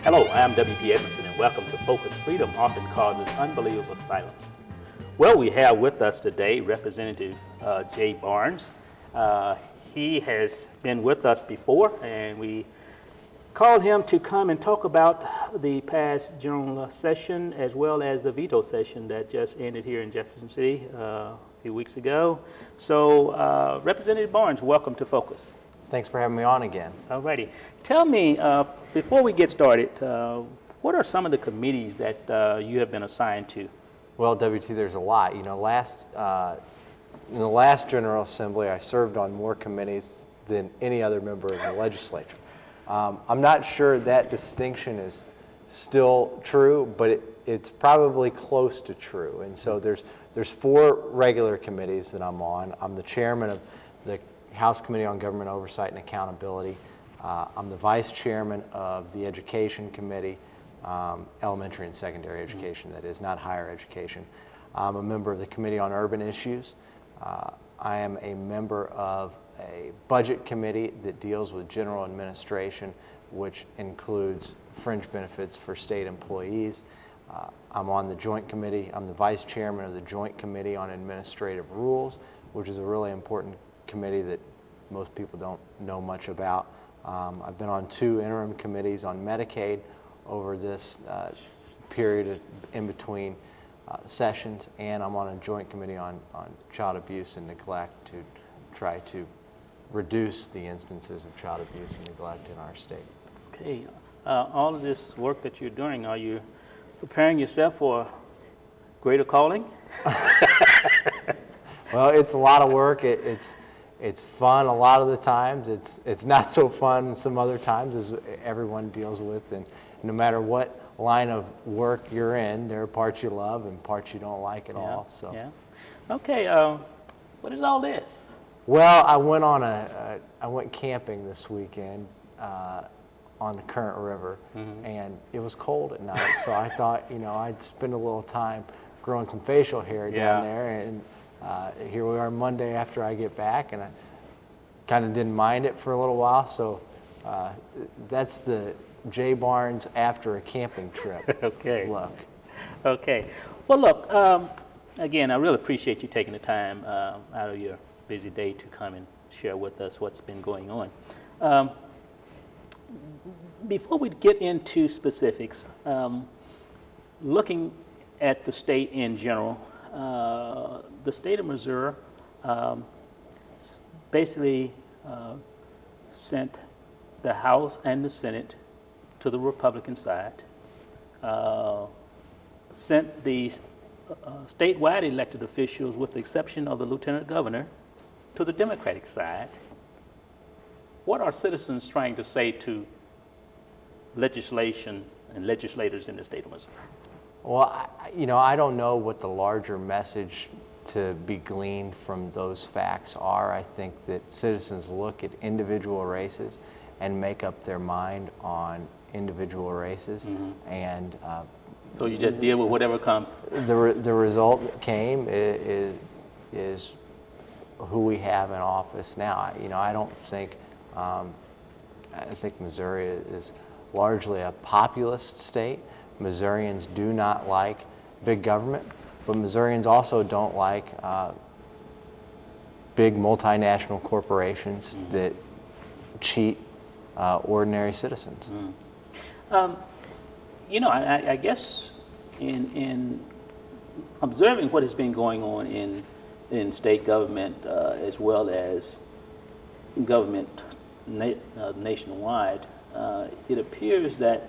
Hello, I'm W.T. Edmonson, and welcome to Focus. Freedom often causes unbelievable silence. Well, we have with us today Representative Jay Barnes. He has been with us before, and we called him to come and talk about the past general session as well as the veto session that just ended here in Jefferson City a few weeks ago. So, Representative Barnes, welcome to Focus. Thanks for having me on again. All righty. Tell me, before we get started, what are some of the committees that you have been assigned to? Well, WT, there's a lot. You know, in the last General Assembly, I served on more committees than any other member of the legislature. I'm not sure that distinction is still true, but it's probably close to true. And so there's 4 regular committees that I'm on. I'm the chairman of the House Committee on Government Oversight and Accountability. I'm the vice chairman of the Education Committee, elementary and secondary education, that is, not higher education. I'm a member of the Committee on Urban Issues. I am a member of a budget committee that deals with general administration, which includes fringe benefits for state employees. I'm on the Joint Committee. I'm the vice chairman of the Joint Committee on Administrative Rules, which is a really important committee that most people don't know much about. I've been on 2 interim committees on Medicaid over this period in between sessions, and I'm on a joint committee on child abuse and neglect to try to reduce the instances of child abuse and neglect in our state. Okay. All of this work that you're doing, are you preparing yourself for a greater calling? Well, it's a lot of work. It's fun a lot of the times. It's not so fun some other times, as everyone deals with. And no matter what line of work you're in, there are parts you love and parts you don't like at all. So. Yeah. Okay. What is all this? Well, I went camping this weekend on the Current River, and it was cold at night. So I thought, I'd spend a little time growing some facial hair down there, and here we are Monday after I get back, and I kind of didn't mind it for a little while. So that's the Jay Barnes after a camping trip. Okay. Look. Okay. Well, look. Again, I really appreciate you taking the time out of your busy day to come and share with us what's been going on. Before we get into specifics, looking at the state in general, the state of Missouri basically sent the House and the Senate to the Republican side, sent the statewide elected officials, with the exception of the lieutenant governor, to the Democratic side. What are citizens trying to say to legislation and legislators in the state of Missouri? Well, I don't know what the larger message to be gleaned from those facts are. I think that citizens look at individual races and make up their mind on individual races, and so you just deal with whatever comes. The result that came is who we have in office now. I don't think I think Missouri is largely a populist state. Missourians do not like big government, but Missourians also don't like big multinational corporations that cheat ordinary citizens. I guess in observing what has been going on in state government as well as government nationwide, it appears that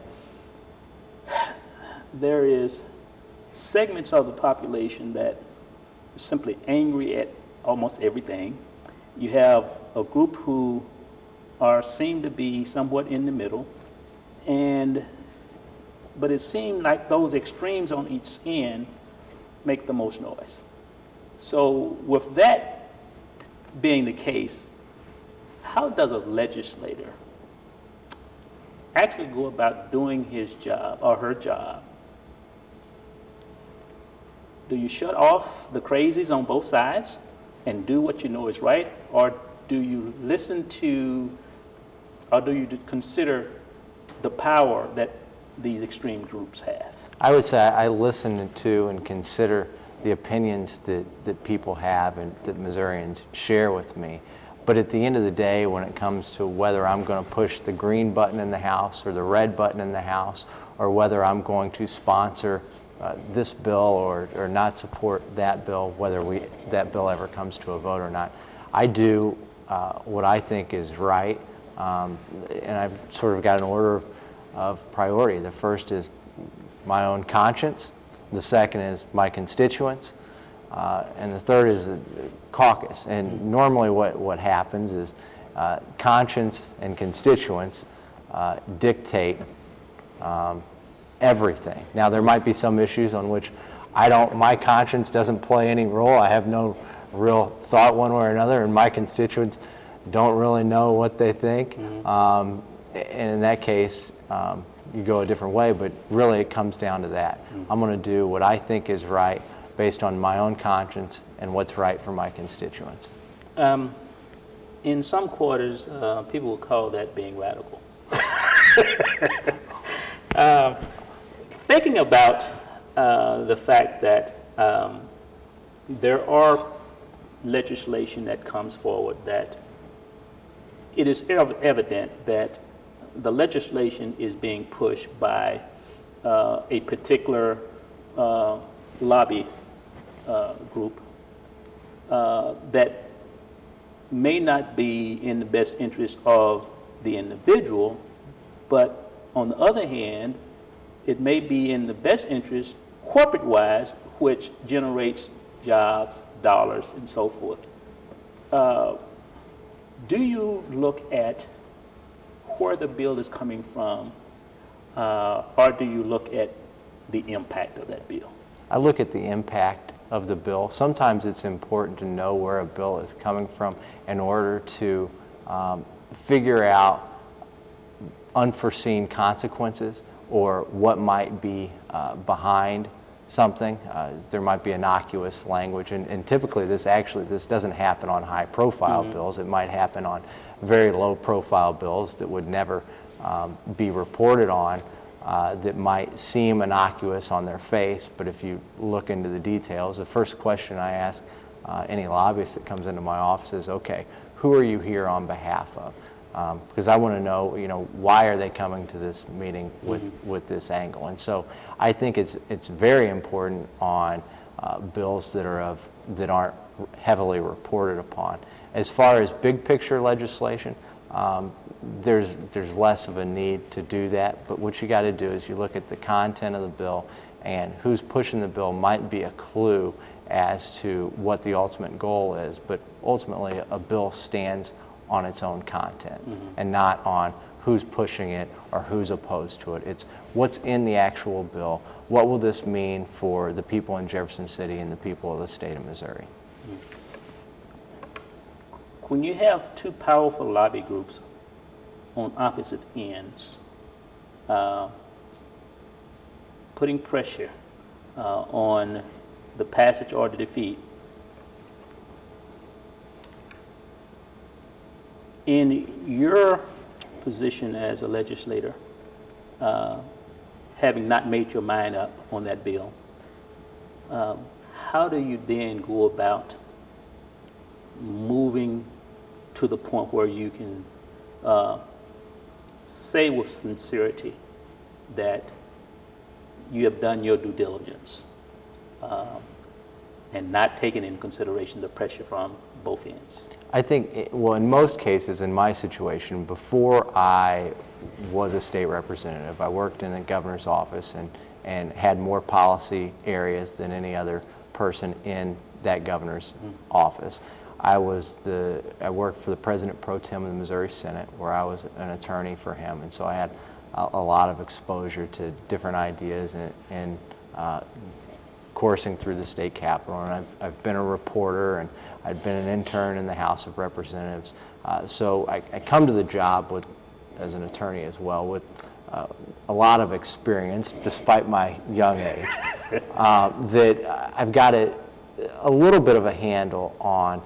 there is segments of the population that is simply angry at almost everything. You have a group who seem to be somewhat in the middle, but it seems like those extremes on each end make the most noise. So with that being the case, how does a legislator actually go about doing his job or her job? Do you shut off the crazies on both sides and do what you know is right, or do you listen to, or do you consider the power that these extreme groups have? I would say I listen to and consider the opinions that people have and that Missourians share with me. But at the end of the day, when it comes to whether I'm going to push the green button in the House or the red button in the House, or whether I'm going to sponsor this bill or not support that bill, whether that bill ever comes to a vote or not, I do what I think is right. And I've sort of got an order of priority. The first is my own conscience. The second is my constituents. And the third is the caucus. And normally what happens is conscience and constituents dictate everything. Now, there might be some issues on which my conscience doesn't play any role. I have no real thought one way or another, and my constituents don't really know what they think. And in that case, you go a different way, but really it comes down to that. I'm going to do what I think is right based on my own conscience and what's right for my constituents. In some quarters, people will call that being radical. Thinking about the fact that there are legislation that comes forward that it is evident that the legislation is being pushed by a particular lobby group that may not be in the best interest of the individual, but on the other hand, it may be in the best interest corporate-wise, which generates jobs, dollars, and so forth. Do you look at where the bill is coming from, or do you look at the impact of that bill? I look at the impact of the bill. Sometimes it's important to know where a bill is coming from in order to figure out unforeseen consequences or what might be behind something. There might be innocuous language, and typically this doesn't happen on high-profile bills. It might happen on very low-profile bills that would never be reported on, that might seem innocuous on their face, but if you look into the details, the first question I ask any lobbyist that comes into my office is, okay, who are you here on behalf of? Because I want to know, why are they coming to this meeting with this angle? And so I think it's very important on bills that aren't heavily reported upon. As far as big picture legislation, there's less of a need to do that. But what you got to do is you look at the content of the bill, and who's pushing the bill might be a clue as to what the ultimate goal is. But ultimately, a bill stands on its own content and not on who's pushing it or who's opposed to it. It's what's in the actual bill. What will this mean for the people in Jefferson City and the people of the state of Missouri? When you have two powerful lobby groups on opposite ends, putting pressure on the passage or the defeat, in your position as a legislator, having not made your mind up on that bill, how do you then go about moving to the point where you can say with sincerity that you have done your due diligence and not taken into consideration the pressure from both ends? I think, in most cases, in my situation, before I was a state representative, I worked in a governor's office and had more policy areas than any other person in that governor's office. I worked for the President Pro Tem of the Missouri Senate, where I was an attorney for him, and so I had a lot of exposure to different ideas and coursing through the state capitol. And I've been a reporter, and I'd been an intern in the House of Representatives. So I come to the job as an attorney as well with a lot of experience, despite my young age, that I've got a little bit of a handle on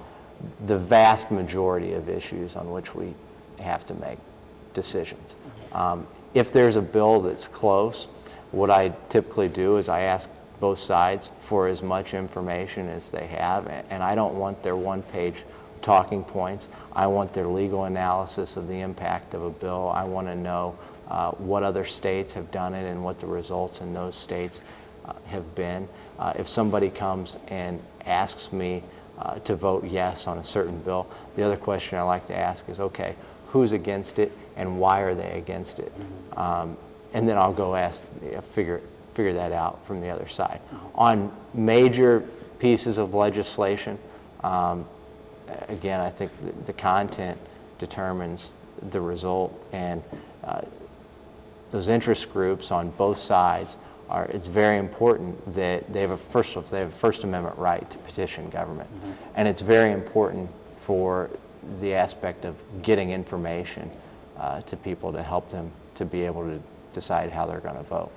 the vast majority of issues on which we have to make decisions. If there's a bill that's close, what I typically do is I ask both sides for as much information as they have, and I don't want their one-page talking points. I want their legal analysis of the impact of a bill. I want to know what other states have done it and what the results in those states have been. If somebody comes and asks me to vote yes on a certain bill, the other question I like to ask is, okay, who's against it and why are they against it? And then I'll go figure that out from the other side. On major pieces of legislation, again, I think the content determines the result, and those interest groups on both sides it's very important that they have a First Amendment right to petition government. And it's very important for the aspect of getting information to people to help them to be able to decide how they're going to vote.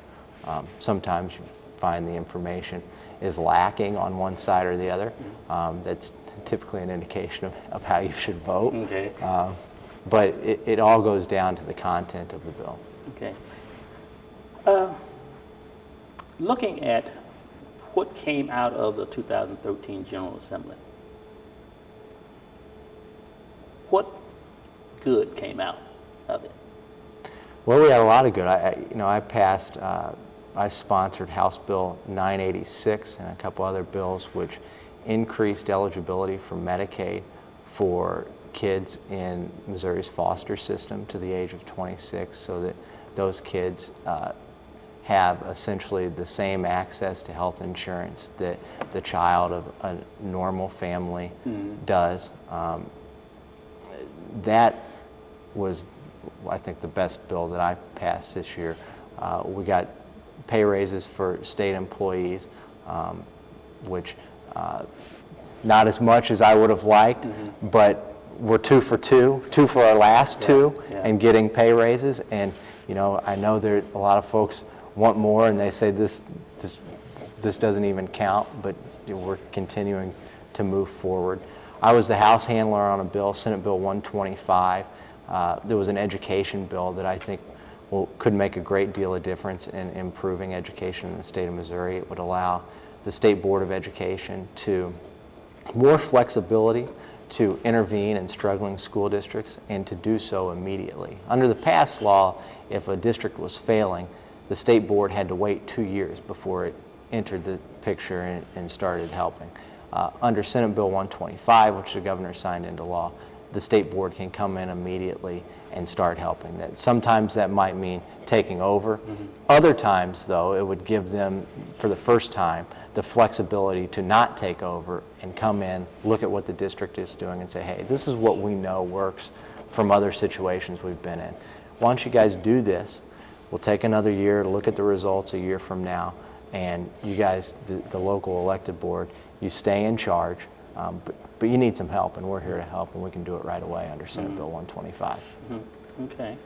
Sometimes you find the information is lacking on one side or the other. That's typically an indication of how you should vote. Okay. But it all goes down to the content of the bill. Okay. Looking at what came out of the 2013 General Assembly, what good came out of it? Well, we had a lot of good. I sponsored House Bill 986 and a couple other bills which increased eligibility for Medicaid for kids in Missouri's foster system to the age of 26, so that those kids have essentially the same access to health insurance that the child of a normal family does. That was, I think, the best bill that I passed this year. We got pay raises for state employees, which not as much as I would have liked, but we're two for our last two, and getting pay raises. And I know there a lot of folks want more, and they say this doesn't even count, but we're continuing to move forward. I was the House handler on a bill, Senate Bill 125. There was an education bill that I think could make a great deal of difference in improving education in the state of Missouri. It would allow the State Board of Education to more flexibility to intervene in struggling school districts and to do so immediately. Under the past law, if a district was failing, the state board had to wait 2 years before it entered the picture and started helping. Under Senate Bill 125, which the governor signed into law, the state board can come in immediately and start helping. Sometimes that might mean taking over. Other times, though, it would give them, for the first time, the flexibility to not take over and come in, look at what the district is doing and say, hey, this is what we know works from other situations we've been in. Why don't you guys do this? We'll take another year to look at the results a year from now, and you guys, the local elected board, you stay in charge, but you need some help, and we're here to help, and we can do it right away under Senate Bill 125. Okay.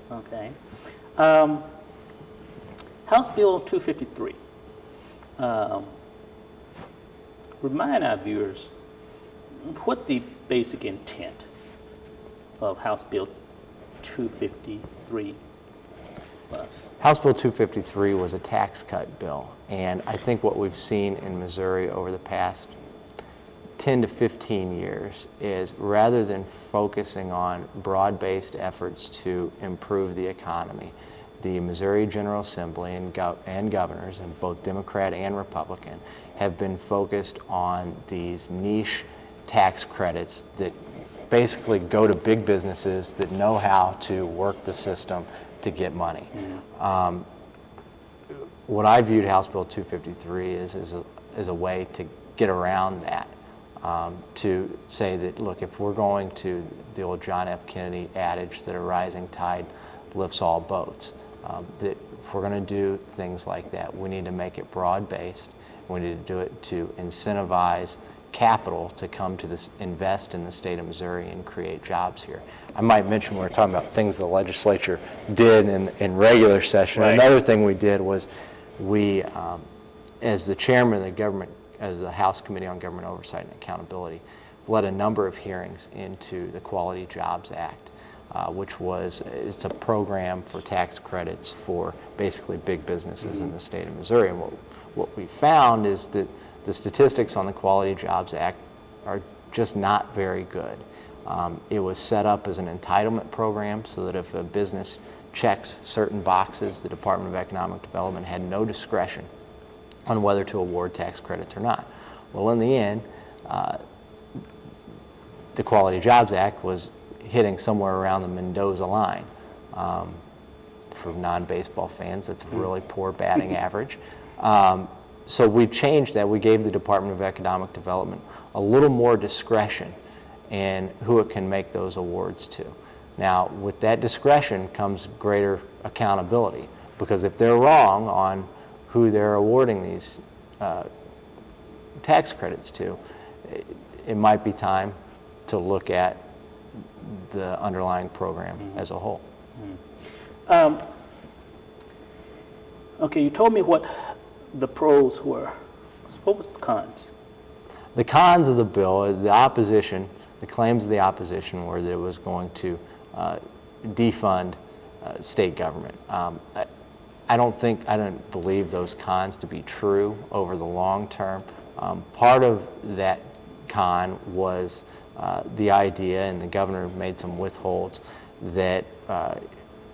House Bill 253. Remind our viewers what the basic intent of House Bill 253 was. House Bill 253 was a tax cut bill, and I think what we've seen in Missouri over the past 10 to 15 years is, rather than focusing on broad-based efforts to improve the economy, the Missouri General Assembly and governors, and both Democrat and Republican, have been focused on these niche tax credits that basically go to big businesses that know how to work the system to get money. What I viewed House Bill 253 is a way to get around that, to say that, look, if we're going to the old John F. Kennedy adage that a rising tide lifts all boats, that if we're going to do things like that, we need to make it broad-based. We need to do it to incentivize capital to come to this, invest in the state of Missouri and create jobs here. I might mention, when we're talking about things the legislature did in regular session, right. Another thing we did was we, as the chairman of the government, as the House Committee on Government Oversight and Accountability, led a number of hearings into the Quality Jobs Act. it's a program for tax credits for basically big businesses in the state of Missouri. And what we found is that the statistics on the Quality Jobs Act are just not very good. It was set up as an entitlement program so that if a business checks certain boxes, the Department of Economic Development had no discretion on whether to award tax credits or not. Well, in the end, the Quality Jobs Act was hitting somewhere around the Mendoza line. For non-baseball fans, that's a really poor batting average. So we changed that. We gave the Department of Economic Development a little more discretion in who it can make those awards to. Now, with that discretion comes greater accountability, because if they're wrong on who they're awarding these tax credits to, it might be time to look at the underlying program as a whole. Okay, you told me what the pros were. What was the cons? The cons of the bill is the opposition. The claims of the opposition were that it was going to defund state government. I don't believe those cons to be true over the long term. Part of that con was the idea, and the governor made some withholds, that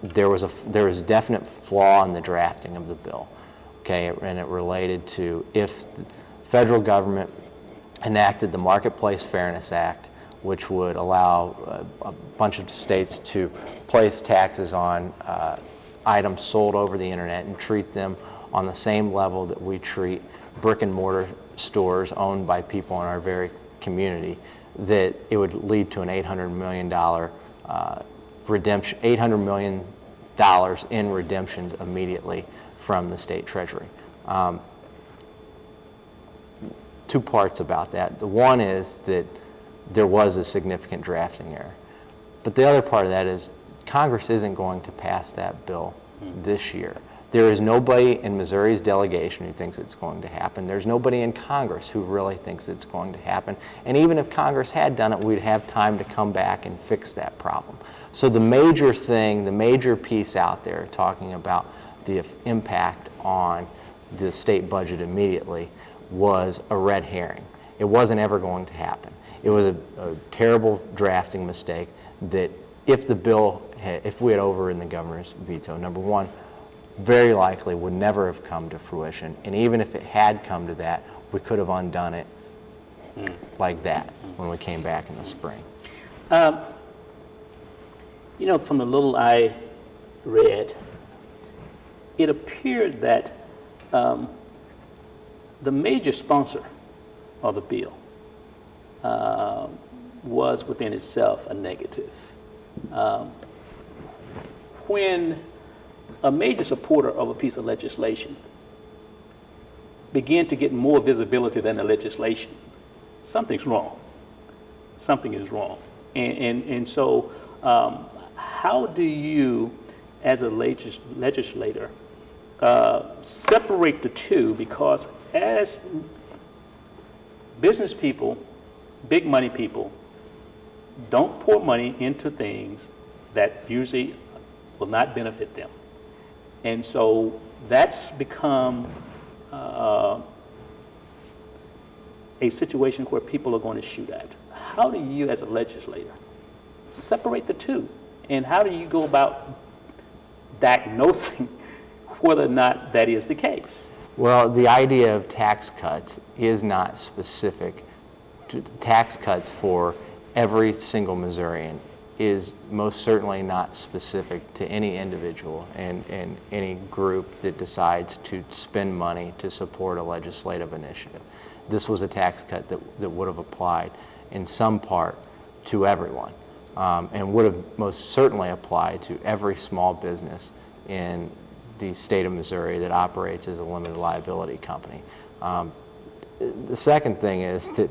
there was a definite flaw in the drafting of the bill. Okay, and it related to if the federal government enacted the Marketplace Fairness Act, which would allow a bunch of states to place taxes on items sold over the internet and treat them on the same level that we treat brick and mortar stores owned by people in our very community, that it would lead to an $800 million redemption, $800 million in redemptions immediately from the state treasury. Two parts about that. The one is that there was a significant drafting error. But the other part of that is Congress isn't going to pass that bill this year. There is nobody in Missouri's delegation who thinks it's going to happen. There's nobody in Congress who really thinks it's going to happen. And even if Congress had done it, we'd have time to come back and fix that problem. So the major thing, the major piece out there talking about the impact on the state budget immediately was a red herring. It wasn't ever going to happen. It was a terrible drafting mistake that if the bill, if we had overridden the governor's veto, number one, very likely would never have come to fruition. And even if it had come to that, we could have undone it like that when we came back in the spring. You know, from the little I read, it appeared that the major sponsor of the bill was within itself a negative. When a major supporter of a piece of legislation begin to get more visibility than the legislation, something's wrong. Something is wrong. And so how do you, as a legislator, separate the two? Because as business people, big money people, don't pour money into things that usually will not benefit them. And so that's become a situation where people are going to shoot at. How do you, as a legislator, separate the two? And how do you go about diagnosing whether or not that is the case? Well, the idea of tax cuts is not specific. Tax cuts for every single Missourian is most certainly not specific to any individual and any group that decides to spend money to support a legislative initiative. This was a tax cut that would have applied in some part to everyone and would have most certainly applied to every small business in the state of Missouri that operates as a limited liability company. The second thing is that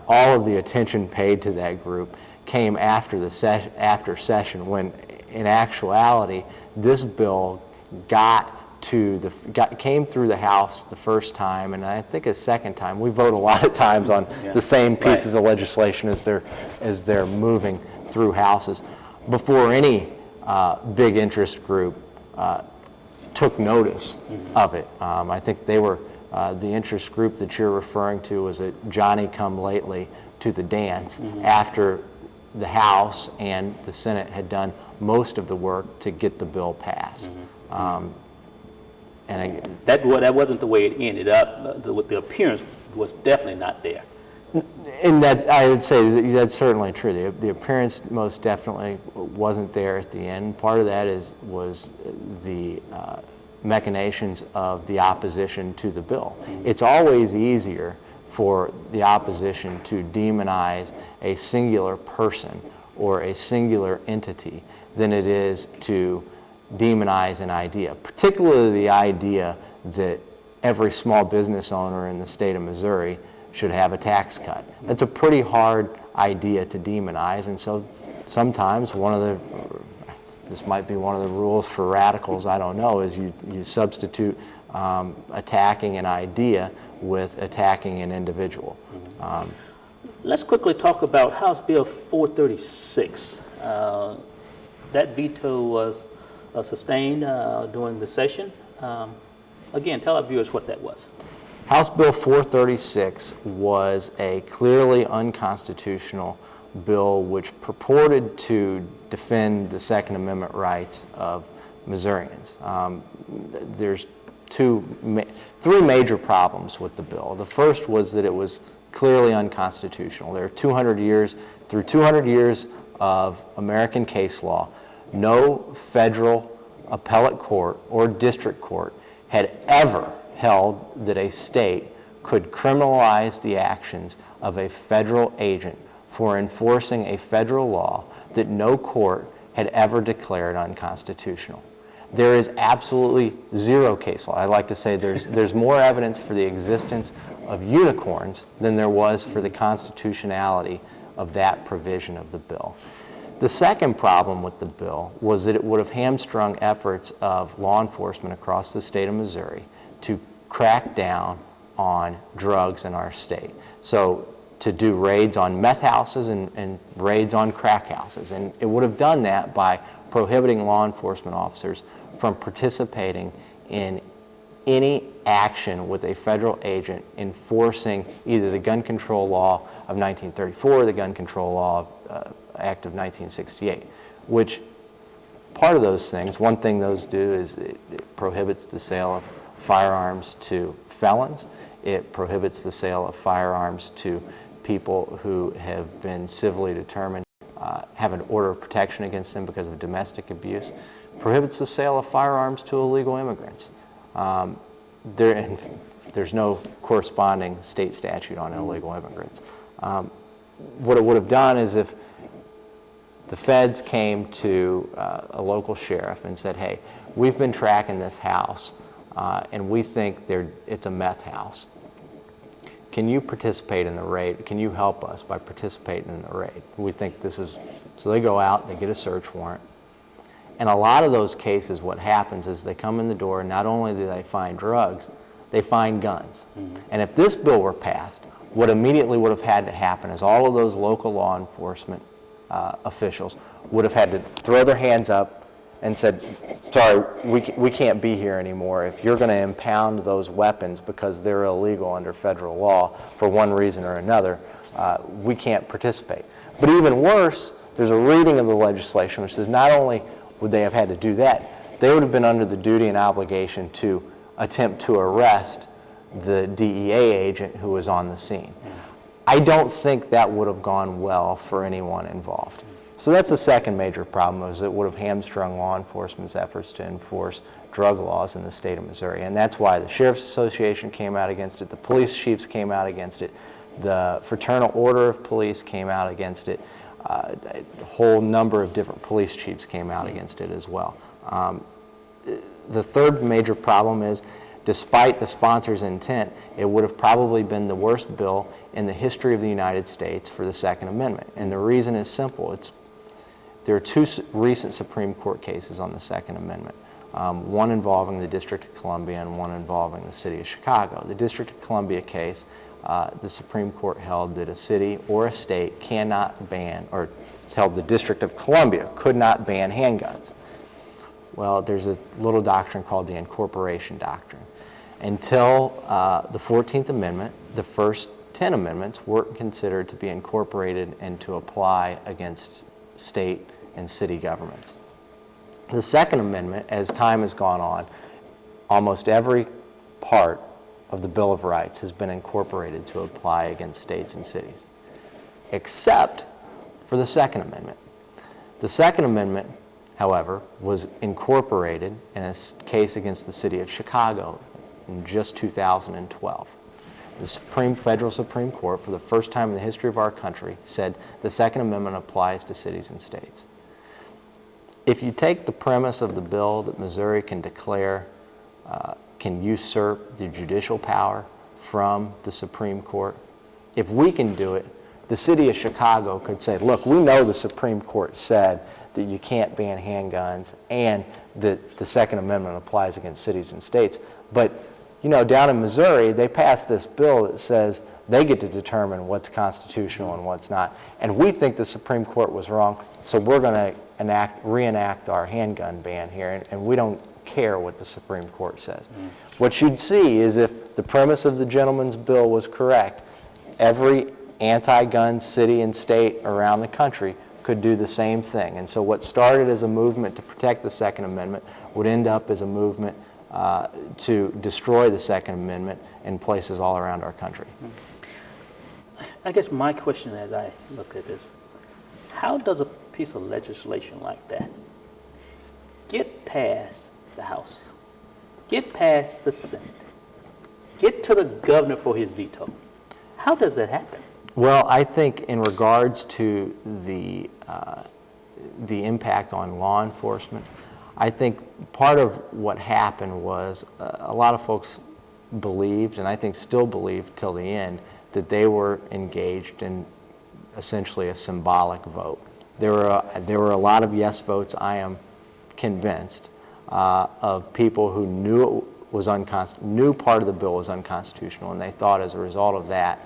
all of the attention paid to that group came after the after session, when in actuality this bill came through the House the first time, and I think a second time. We vote a lot of times on the same pieces of legislation as they're moving through houses. before any big interest group took notice of it. I think they were, the interest group that you're referring to was a Johnny come lately to the dance after the House and the Senate had done most of the work to get the bill passed. That wasn't the way it ended up. The appearance was definitely not there. And that, I would say that's certainly true. The appearance most definitely wasn't there at the end. Part of that was the machinations of the opposition to the bill. It's always easier for the opposition to demonize a singular person or a singular entity than it is to demonize an idea, particularly the idea that every small business owner in the state of Missouri should have a tax cut. That's a pretty hard idea to demonize, and so sometimes this might be one of the rules for radicals, I don't know, is you substitute attacking an idea with attacking an individual. Let's quickly talk about House Bill 436. That veto was sustained during the session. Again, tell our viewers what that was. House Bill 436 was a clearly unconstitutional bill which purported to defend the Second Amendment rights of Missourians. There's three major problems with the bill. The first was that it was clearly unconstitutional. There are 200 years of American case law, no federal appellate court or district court had ever held that a state could criminalize the actions of a federal agent for enforcing a federal law that no court had ever declared unconstitutional. There is absolutely zero case law. I like to say there's more evidence for the existence of unicorns than there was for the constitutionality of that provision of the bill. The second problem with the bill was that it would have hamstrung efforts of law enforcement across the state of Missouri to crack down on drugs in our state. So to do raids on meth houses and raids on crack houses. And it would have done that by prohibiting law enforcement officers from participating in any action with a federal agent enforcing either the gun control law of 1934 or the gun control law Act of 1968, which part of those things, one thing those do is it prohibits the sale of firearms to felons. It prohibits the sale of firearms to people who have been civilly determined, have an order of protection against them because of domestic abuse. Prohibits the sale of firearms to illegal immigrants. There's no corresponding state statute on illegal immigrants. What it would have done is if the feds came to a local sheriff and said, hey, we've been tracking this house and we think it's a meth house. Can you participate in the raid? Can you help us by participating in the raid? We think this is, so they go out, they get a search warrant. And a lot of those cases, what happens is they come in the door, and not only do they find drugs, they find guns. And if this bill were passed, what immediately would have had to happen is all of those local law enforcement officials would have had to throw their hands up and said, sorry, we can't be here anymore. If you're going to impound those weapons because they're illegal under federal law for one reason or another, we can't participate. But even worse, there's a reading of the legislation which says not only would they have had to do that, they would have been under the duty and obligation to attempt to arrest the DEA agent who was on the scene. I don't think that would have gone well for anyone involved. So that's the second major problem, is it would have hamstrung law enforcement's efforts to enforce drug laws in the state of Missouri. And that's why the Sheriff's Association came out against it, the police chiefs came out against it, the Fraternal Order of Police came out against it, a whole number of different police chiefs came out against it as well. The third major problem is, despite the sponsor's intent, it would have probably been the worst bill in the history of the United States for the Second Amendment. And the reason is simple. There are two recent Supreme Court cases on the Second Amendment, one involving the District of Columbia and one involving the City of Chicago. The District of Columbia case the Supreme Court held that a city or a state cannot ban, or held the District of Columbia could not ban handguns. Well, there's a little doctrine called the incorporation doctrine. Until the 14th Amendment, the first 10 amendments weren't considered to be incorporated and to apply against state and city governments. The Second Amendment, as time has gone on, almost every part of the Bill of Rights has been incorporated to apply against states and cities, except for the Second Amendment. The Second Amendment, however, was incorporated in a case against the city of Chicago in just 2012. The Federal Supreme Court, for the first time in the history of our country, said the Second Amendment applies to cities and states. If you take the premise of the bill that Missouri can declare, can usurp the judicial power from the Supreme Court, if we can do it, the city of Chicago could say, look, we know the Supreme Court said that you can't ban handguns and that the Second Amendment applies against cities and states, but you know, down in Missouri, they passed this bill that says they get to determine what's constitutional and what's not. And we think the Supreme Court was wrong, so we're going to reenact our handgun ban here, and we don't care what the Supreme Court says. What you'd see is if the premise of the gentleman's bill was correct, every anti-gun city and state around the country could do the same thing. And so what started as a movement to protect the Second Amendment would end up as a movement to destroy the Second Amendment in places all around our country. I guess my question as I look at this, how does a piece of legislation like that get past the House, get past the Senate, get to the governor for his veto? How does that happen? Well, I think in regards to the impact on law enforcement, I think part of what happened was a lot of folks believed, and I think still believe till the end, that they were engaged in essentially a symbolic vote. There were a lot of yes votes, I am convinced, of people who knew part of the bill was unconstitutional, and they thought as a result of that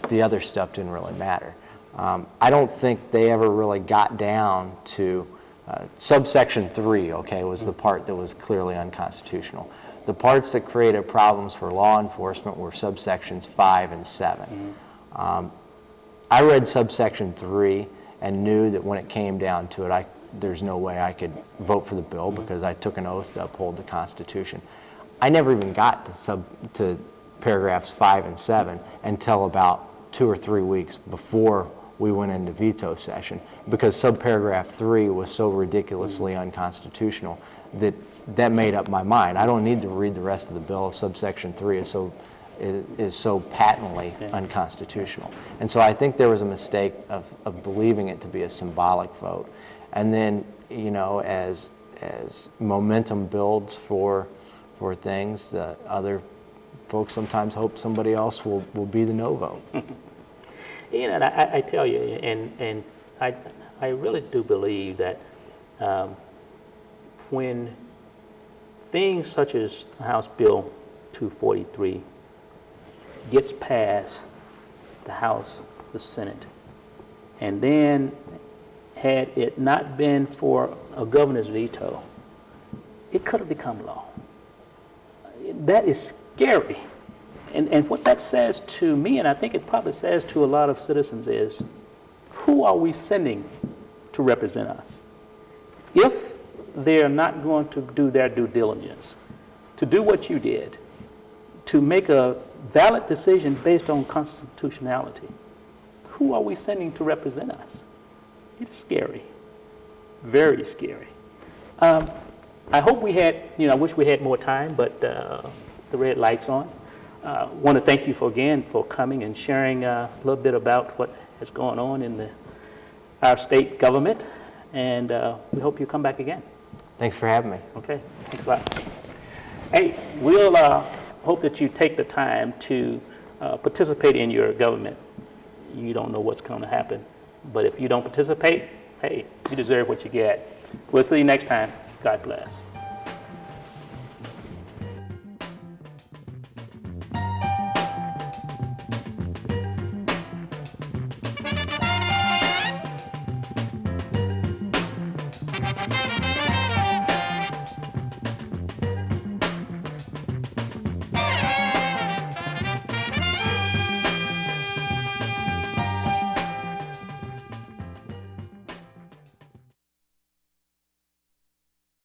the other stuff didn't really matter. I don't think they ever really got down to subsection 3, okay, was the part that was clearly unconstitutional. The parts that created problems for law enforcement were subsections 5 and 7. I read subsection 3 and knew that when it came down to it, there's no way I could vote for the bill because I took an oath to uphold the Constitution. I never even got to paragraphs 5 and 7 until about 2 or 3 weeks before we went into veto session, because subparagraph 3 was so ridiculously unconstitutional that made up my mind. I don't need to read the rest of the bill if subsection 3 is so patently unconstitutional. And so I think there was a mistake of believing it to be a symbolic vote. And then, you know, as momentum builds for things, other folks sometimes hope somebody else will be the no vote. You know, and I tell you, and I really do believe that when things such as House Bill 243 gets past the House, the Senate, and then had it not been for a governor's veto, it could have become law. That is scary. And what that says to me, and I think it probably says to a lot of citizens, is who are we sending to represent us? If they're not going to do their due diligence, to do what you did, to make a valid decision based on constitutionality, who are we sending to represent us? It's scary, very scary. I hope we had, I wish we had more time, but the red light's on. I want to thank you again for coming and sharing a little bit about what is going on in our state government, and we hope you come back again. Thanks for having me. Okay, thanks a lot. Hey, we'll hope that you take the time to participate in your government. You don't know what's going to happen, but if you don't participate, hey, you deserve what you get. We'll see you next time. God bless. you.